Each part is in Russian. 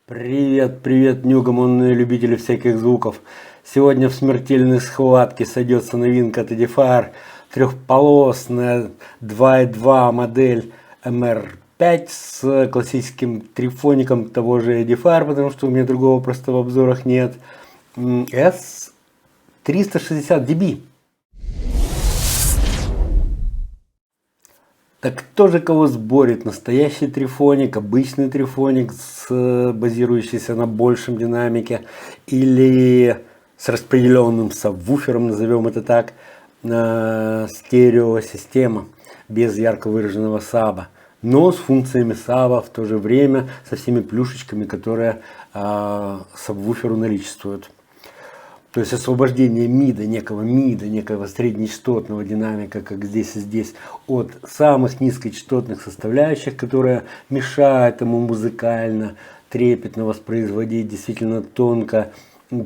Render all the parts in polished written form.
Привет, привет, неугомонные любители всяких звуков. Сегодня в смертельной схватке сойдется новинка от Edifier. Трехполосная 2.2 модель MR5 с классическим трифоником того же Edifier, потому что у меня другого просто в обзорах нет. S360 dB. Так кто же кого сборит? Настоящий трифоник, обычный трифоник, базирующийся на большем динамике, или с распределенным сабвуфером, назовем это так, стереосистема без ярко выраженного саба, но с функциями саба в то же время, со всеми плюшечками, которые сабвуферу наличествуют. То есть освобождение некого среднечастотного динамика, как здесь и здесь, от самых низкочастотных составляющих, которые мешают ему музыкально, трепетно воспроизводить действительно тонко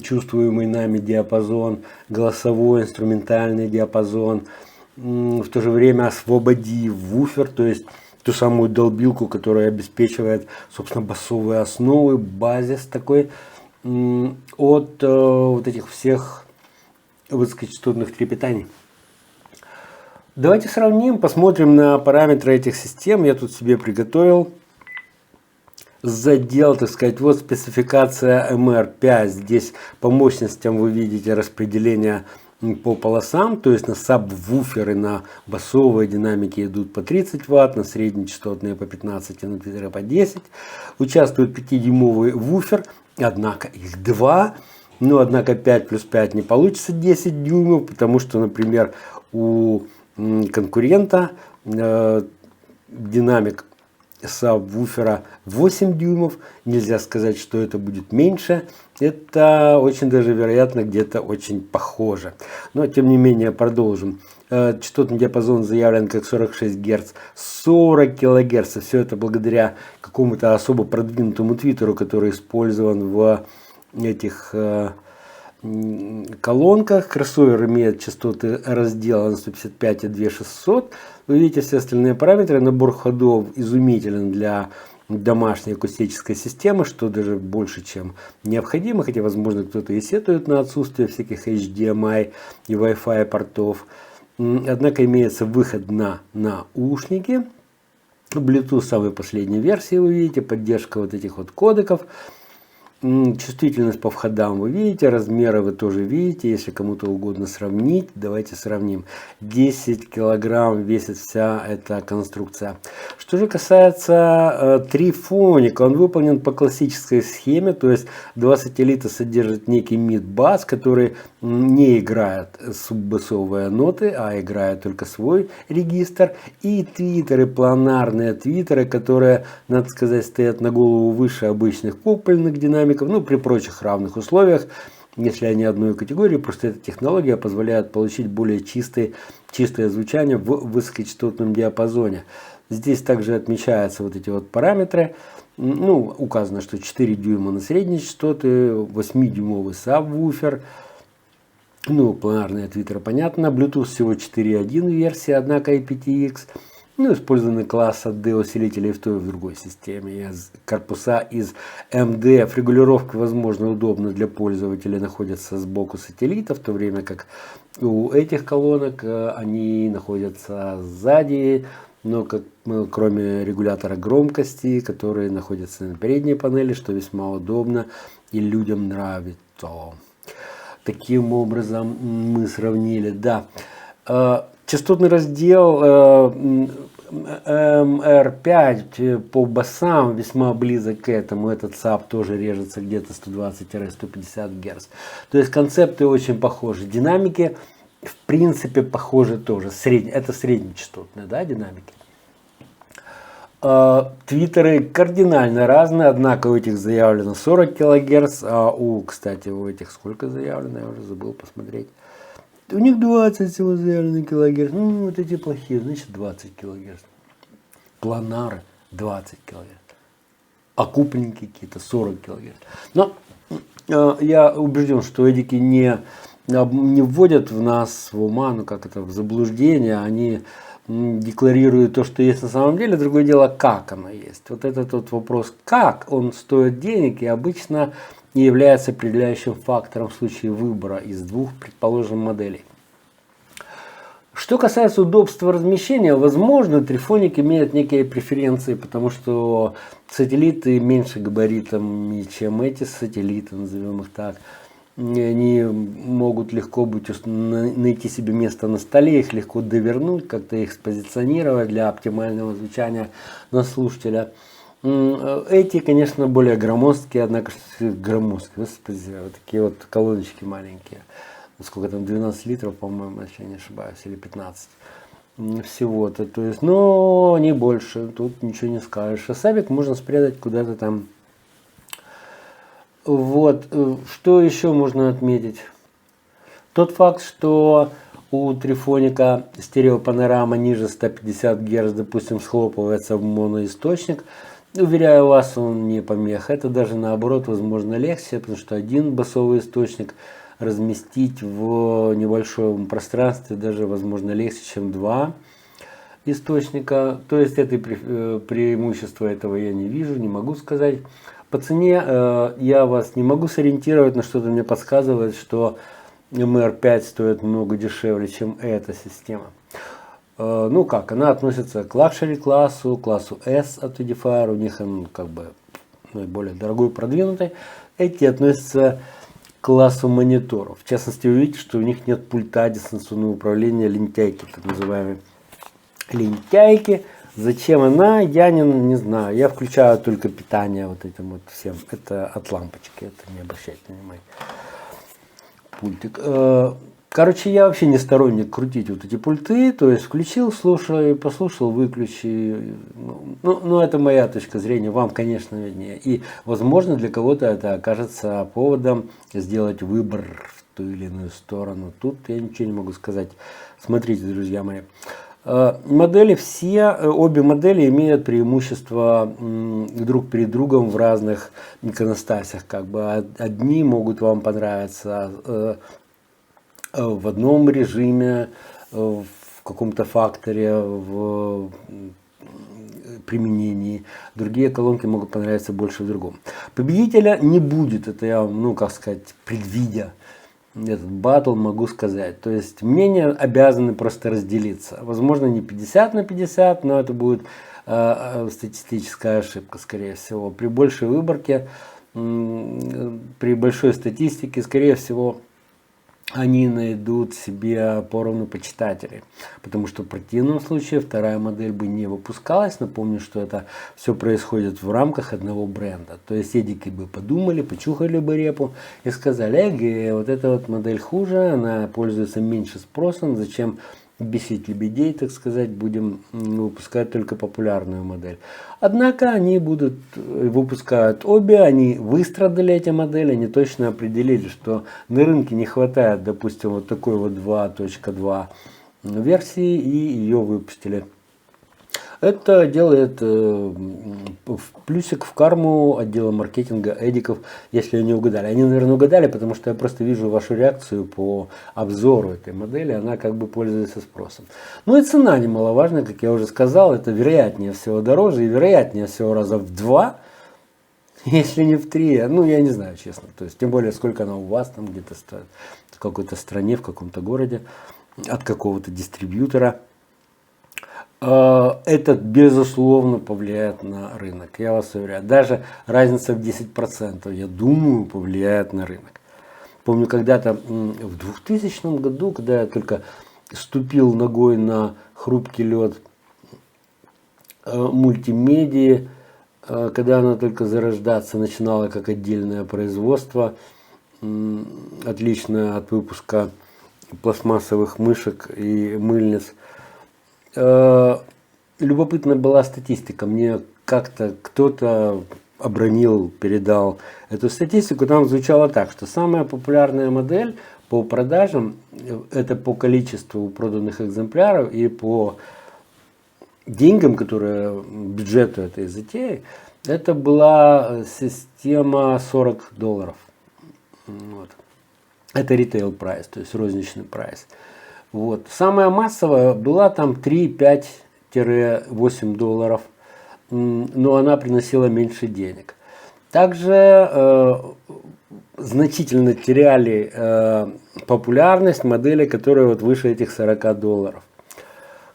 чувствуемый нами диапазон, голосовой, инструментальный диапазон, в то же время освободив вуфер, то есть ту самую долбилку, которая обеспечивает, собственно, басовые основы, базис такой, от вот этих всех высокочастотных трепетаний. Давайте сравним, посмотрим на параметры этих систем. Я тут себе приготовил задел, так сказать. Вот спецификация MR5. Здесь по мощностям вы видите распределение по полосам, то есть на сабвуферы, на басовые динамики идут по 30 Вт, на среднечастотные по 15, на твиттеры по 10. Участвует 5-дюймовый вуфер, однако их два. Но однако 5 плюс 5 не получится 10 дюймов, потому что, например, у конкурента динамик сабвуфера 8 дюймов. Нельзя сказать, что это будет меньше. Это очень даже вероятно где-то очень похоже. Но тем не менее продолжим. Частотный диапазон заявлен как 46 Гц, 40 кГц. Все это благодаря какому-то особо продвинутому твиттеру, который использован в этих колонках. Кроссовер имеет частоты раздела на 155 и 2600. Вы видите все остальные параметры. Набор ходов изумителен для домашней акустической системы, что даже больше, чем необходимо, хотя, возможно, кто-то и сетует на отсутствие всяких HDMI и Wi-Fi портов. Однако имеется выход на наушники. Bluetooth самой последней версии, вы видите, поддержка вот этих вот кодеков. Чувствительность по входам вы видите, размеры вы тоже видите. Если кому-то угодно сравнить, давайте сравним. 10 килограмм весит вся эта конструкция. Что же касается трифоника, он выполнен по классической схеме, то есть два сателлита содержат некий мид-бас, который не играет суббасовые ноты, а играет только свой регистр, и твиттеры, планарные твиттеры, которые, надо сказать, стоят на голову выше обычных купольных динамиков, ну, при прочих равных условиях, если они одной категории, просто эта технология позволяет получить более чистое звучание в высокочастотном диапазоне. Здесь также отмечаются вот эти вот параметры. Ну, указано, что 4 дюйма на средние частоты, 8-дюймовый сабвуфер. Ну, планарные твиттеры, понятно. Bluetooth всего 4.1 версии, однако IPTX. Ну, использованы класса D усилителей в той и в другой системе. Корпуса из МДФ. Регулировка, возможно, удобно для пользователя, находятся сбоку сателлита, в то время как у этих колонок они находятся сзади, но кроме регулятора громкости, который находится на передней панели, что весьма удобно и людям нравится. Таким образом мы сравнили, да. Частотный раздел MR5 по басам весьма близок к этому. Этот саб тоже режется где-то 120-150 Гц. То есть концепты очень похожи. Динамики в принципе похожи тоже. Это среднечастотные, да, динамики. Твиттеры кардинально разные, однако у этих заявлено 40 кГц, а кстати, у этих сколько заявлено, я уже забыл посмотреть. У них 20 всего заявлено килогерц. Ну, вот эти плохие, значит 20 кГц. Планары 20 кГц. А купленники какие-то 40 кГц. Но я убежден, что эдики не вводят в нас в ума, ну как это, в заблуждение. Они декларирует то, что есть на самом деле, другое дело, как оно есть. Вот этот вот вопрос, как он стоит денег, и обычно не является определяющим фактором в случае выбора из двух, предположим, моделей. Что касается удобства размещения, возможно, Трифоник имеет некие преференции, потому что сателлиты меньше габаритом, чем эти сателлиты, назовем их так. Они могут легко найти себе место на столе, их легко довернуть, как-то их спозиционировать для оптимального звучания на слушателя. Эти, конечно, более громоздкие, однако громоздкие, господи, вот такие вот колоночки маленькие. Сколько там, 12 литров, по-моему, если я не ошибаюсь, или 15 всего-то. То есть, но не больше, тут ничего не скажешь. А сабик можно спрятать куда-то там. Вот, что еще можно отметить? Тот факт, что у Трифоника стереопанорама ниже 150 Гц, допустим, схлопывается в моноисточник, уверяю вас, он не помеха. Это даже наоборот, возможно, легче, потому что один басовый источник разместить в небольшом пространстве даже, возможно, легче, чем два источника. То есть, это преимущество этого я не вижу, не могу сказать. По цене я вас не могу сориентировать, но что-то мне подсказывает, что MR5 стоит много дешевле, чем эта система. Ну как, она относится к лакшери классу S от Edifier, у них он как бы наиболее дорогой, продвинутый. Эти относятся к классу мониторов. В частности, вы видите, что у них нет пульта дистанционного управления, лентяйки, так называемые лентяйки. Зачем она, я не знаю. Я включаю только питание вот этим вот всем. Это от лампочки, это не обращайте внимания. Пультик. Короче, я вообще не сторонник крутить вот эти пульты. То есть включил, слушай, послушал, выключи. Ну, это моя точка зрения. Вам, конечно, виднее. И, возможно, для кого-то это окажется поводом сделать выбор в ту или иную сторону. Тут я ничего не могу сказать. Смотрите, друзья мои. Модели обе модели имеют преимущество друг перед другом в разных иконостасях. Как бы одни могут вам понравиться в одном режиме, в каком-то факторе, в применении. Другие колонки могут понравиться больше в другом. Победителя не будет, это я вам, ну как сказать, предвидя этот батл, могу сказать. То есть мнения обязаны просто разделиться. Возможно, не 50 на 50, но это будет статистическая ошибка, скорее всего. При большей выборке, при большой статистике, скорее всего, они найдут себе поровну почитателей. Потому что в противном случае вторая модель бы не выпускалась. Напомню, что это все происходит в рамках одного бренда. То есть эдики бы подумали, почухали бы репу и сказали, вот эта вот модель хуже, она пользуется меньше спросом, зачем бесить лебедей, так сказать, будем выпускать только популярную модель. Однако они выпускают обе, они выстрадали эти модели, они точно определили, что на рынке не хватает, допустим, вот такой вот 2.2 версии, и ее выпустили. Это делает плюсик в карму отдела маркетинга эдиков, если они угадали. Они, наверное, угадали, потому что я просто вижу вашу реакцию по обзору этой модели. Она как бы пользуется спросом. Ну и цена немаловажная, как я уже сказал. Это вероятнее всего дороже и вероятнее всего раза в 2, если не в 3. Ну, я не знаю, честно. То есть, тем более, сколько она у вас там где-то стоит. В какой-то стране, в каком-то городе. От какого-то дистрибьютора. Это, безусловно, повлияет на рынок. Я вас уверяю. Даже разница в 10%, я думаю, повлияет на рынок. Помню, когда-то в 2000 году, когда я только ступил ногой на хрупкий лед мультимедии, когда она только зарождаться начинала как отдельное производство, отличное от выпуска пластмассовых мышек и мыльниц. Любопытная была статистика. Мне как-то кто-то обронил, передал эту статистику. Там звучало так, что самая популярная модель по продажам, это по количеству проданных экземпляров и по деньгам, которые бюджету этой затеи, это была система $40. Вот. Это ритейл прайс, то есть розничный прайс. Вот. Самая массовая была там 3-5-8 долларов, но она приносила меньше денег. Также значительно теряли популярность модели, которые вот выше этих 40 долларов.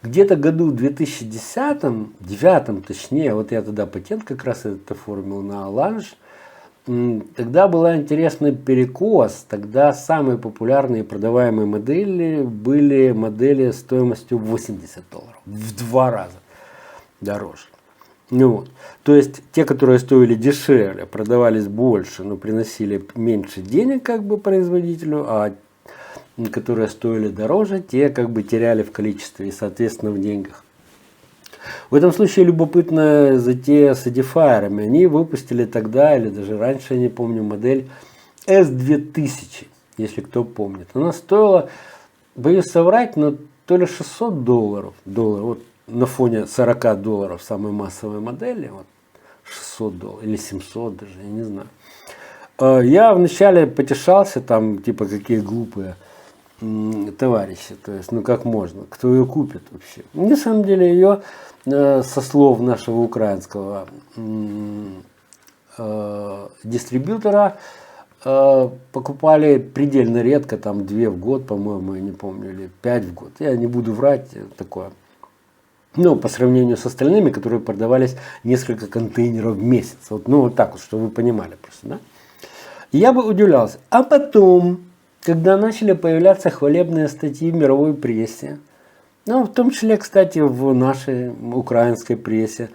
Где-то году в 2010-2009, точнее, вот я тогда патент как раз этот оформил на Ланж, тогда был интересный перекос. Тогда самые популярные продаваемые модели были модели стоимостью 80 долларов, в 2 раза дороже. Ну, вот. То есть те, которые стоили дешевле, продавались больше, но приносили меньше денег как бы производителю, а которые стоили дороже, те как бы теряли в количестве и соответственно в деньгах. В этом случае любопытная затея с Edifier. Они выпустили тогда, или даже раньше, я не помню, модель S2000, если кто помнит. Она стоила, боюсь соврать, но то ли 600 долларов, вот на фоне 40 долларов самой массовой модели, вот 600 долларов или 700 даже, я не знаю. Я вначале потешался, там, типа, какие глупые товарищи, то есть, ну как можно, кто ее купит вообще. На самом деле ее, со слов нашего украинского дистрибьютора, покупали предельно редко, там 2 в год, по-моему, я не помню, или 5 в год. Я не буду врать, такое. Ну, по сравнению с остальными, которые продавались несколько контейнеров в месяц. Вот, ну, вот так вот, чтобы вы понимали просто, да? Я бы удивлялся. А потом, когда начали появляться хвалебные статьи в мировой прессе, ну, в том числе, кстати, в нашей украинской прессе,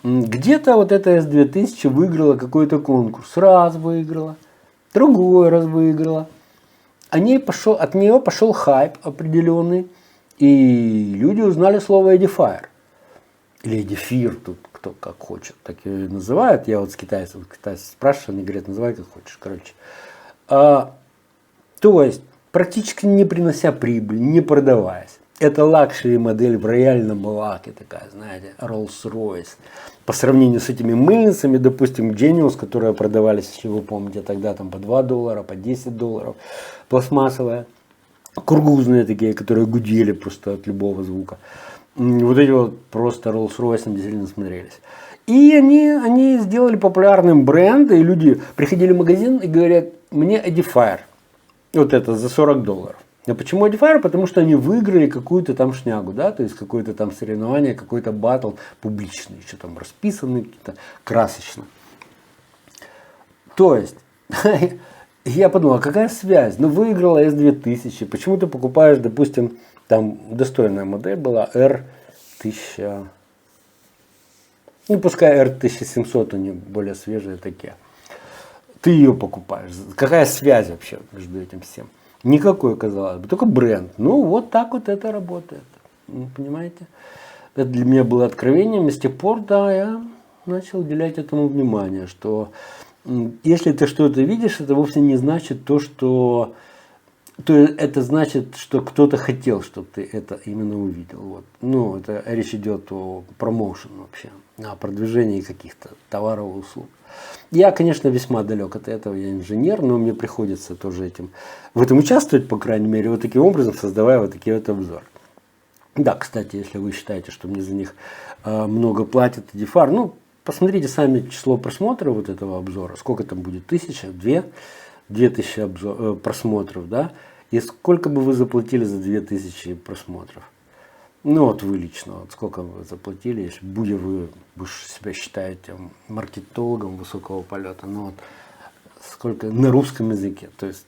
где-то вот эта S2000 выиграла какой-то конкурс. Раз выиграла, другой раз выиграла. От нее пошел хайп определенный, и люди узнали слово Edifier. Или Edifier, тут кто как хочет, так и называют. Я вот с китайцев спрашиваю, они говорят, называй как хочешь, короче. То есть, практически не принося прибыль, не продаваясь. Это лакшери модель в рояльном лаке такая, знаете, Rolls-Royce. По сравнению с этими мыльницами, допустим, Genius, которые продавались, если вы помните, тогда там по 2 доллара, по 10 долларов, пластмассовая, кургузные такие, которые гудели просто от любого звука. Вот эти вот просто Rolls-Royce действительно смотрелись. И они сделали популярным бренд, и люди приходили в магазин и говорят, мне Edifier. Вот это за 40 долларов. А почему Edifier? Потому что они выиграли какую-то там шнягу, да, то есть какое-то там соревнование, какой-то батл публичный, еще там расписанный, какие-то красочно. То есть, я подумал, а какая связь? Ну, выиграла S2000, почему ты покупаешь, допустим, там достойная модель была R1000, ну, пускай R1700, они более свежие такие. Ты ее покупаешь. Какая связь вообще между этим всем? Никакой, казалось бы, только бренд. Ну, вот так вот это работает. Понимаете? Это для меня было откровением. И с тех пор, да, я начал уделять этому внимание, что если ты что-то видишь, это вовсе не значит то, что... То это значит, что кто-то хотел, чтобы ты это именно увидел. Вот. Ну, это речь идет о промоушен вообще, о продвижении каких-то товаров и услуг. Я, конечно, весьма далек от этого, я инженер, но мне приходится тоже в этом участвовать, по крайней мере, вот таким образом, создавая вот такие вот обзоры. Да, кстати, если вы считаете, что мне за них много платят Edifier, ну, посмотрите сами число просмотров вот этого обзора, сколько там будет, 1000, 2000 просмотров, да, и сколько бы вы заплатили за 2000 просмотров. Ну вот вы лично, вот сколько вы заплатили, если вы себя считаете маркетологом высокого полета, ну вот сколько на русском языке, то есть,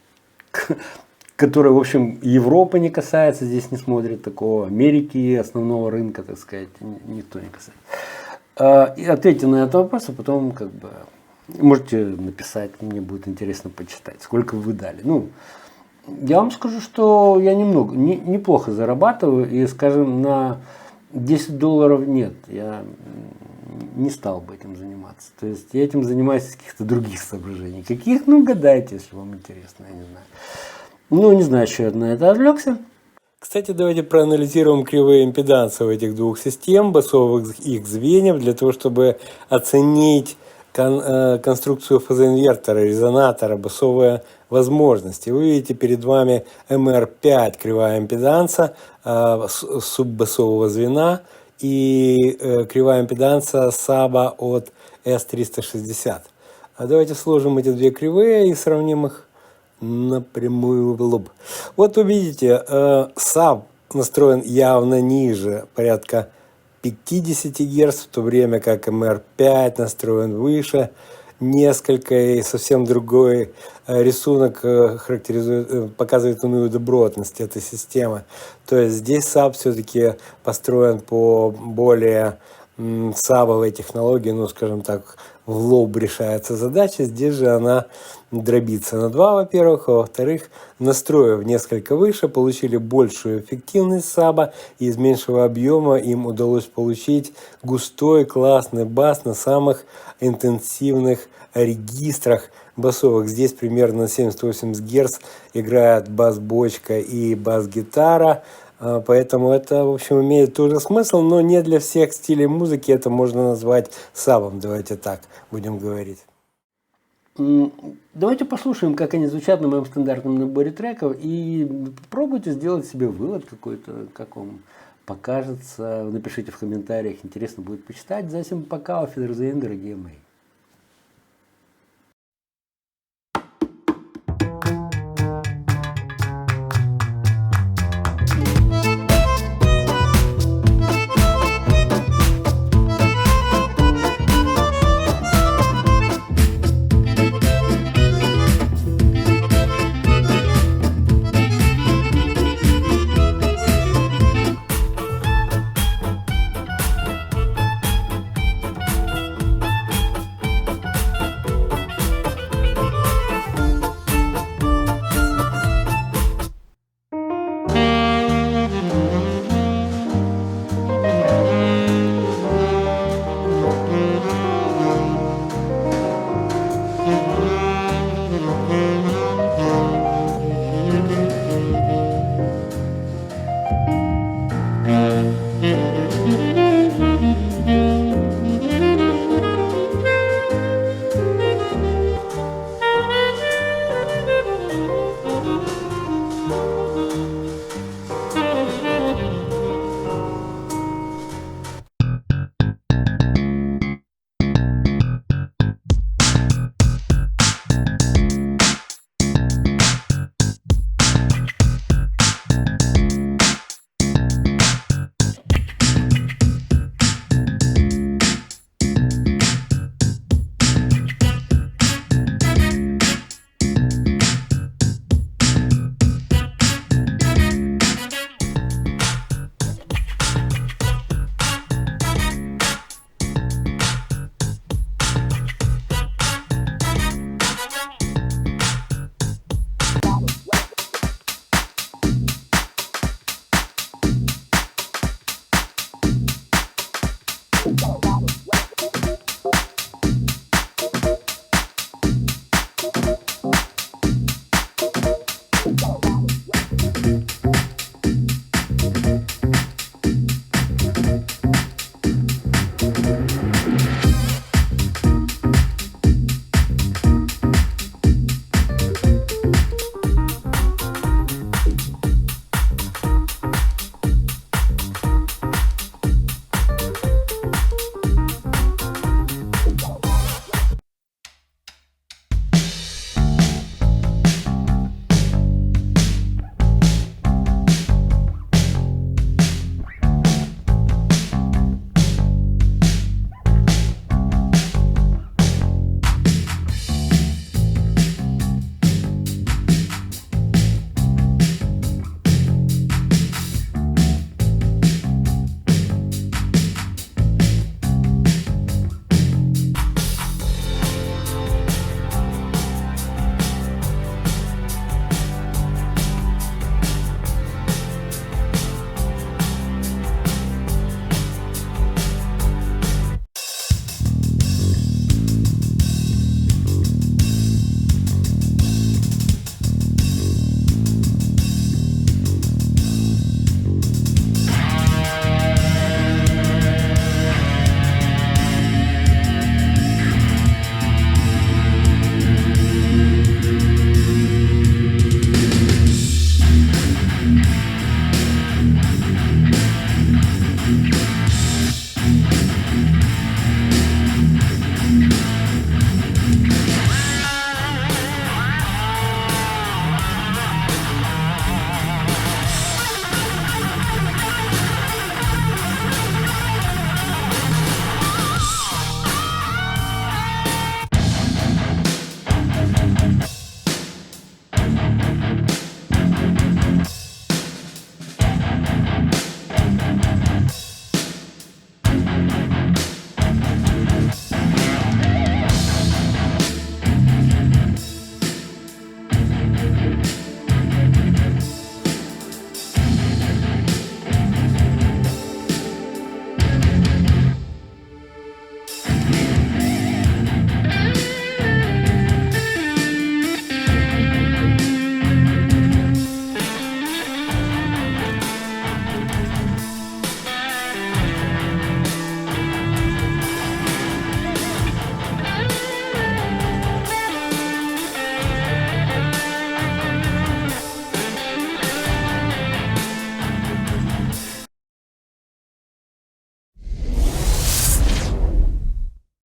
который, в общем, Европы не касается, здесь не смотрит такого, Америки, основного рынка, так сказать, никто не касается. И ответьте на этот вопрос, а потом как бы можете написать, мне будет интересно почитать, сколько вы дали. Ну, я вам скажу, что я неплохо зарабатываю, и, скажем, на 10 долларов нет, я не стал бы этим заниматься. То есть я этим занимаюсь из каких-то других соображений. Каких? Ну, гадайте, если вам интересно, я не знаю. Ну, не знаю, что я на это отвлекся. Кстати, давайте проанализируем кривые импеданса у этих двух систем, басовых их звеньев, для того, чтобы оценить конструкцию фазоинвертора, резонатора, басовые возможности. Вы видите перед вами MR5 кривая импеданса суббасового звена и кривая импеданса саба от S360. А давайте сложим эти две кривые и сравним их напрямую в лоб. Вот вы видите, саб настроен явно ниже, порядка 50 Гц, в то время как MR5 настроен выше несколько, и совсем другой рисунок показывает иную добротность этой системы. То есть здесь саб все-таки построен по более сабовой технологии, ну, скажем так, в лоб решается задача. Здесь же она дробится на 2, во-первых, а во-вторых, настроив несколько выше, получили большую эффективность саба, и из меньшего объема им удалось получить густой классный бас на самых интенсивных регистрах басовых. Здесь примерно на 70-80 Гц играет бас-бочка и бас-гитара. Поэтому это, в общем, имеет тоже смысл, но не для всех стилей музыки. Это можно назвать сабом, давайте так будем говорить. Давайте послушаем, как они звучат на моем стандартном наборе треков, и попробуйте сделать себе вывод какой-то, как вам покажется. Напишите в комментариях, интересно будет почитать. Затем пока, auf Wiedersehen, дорогие мои.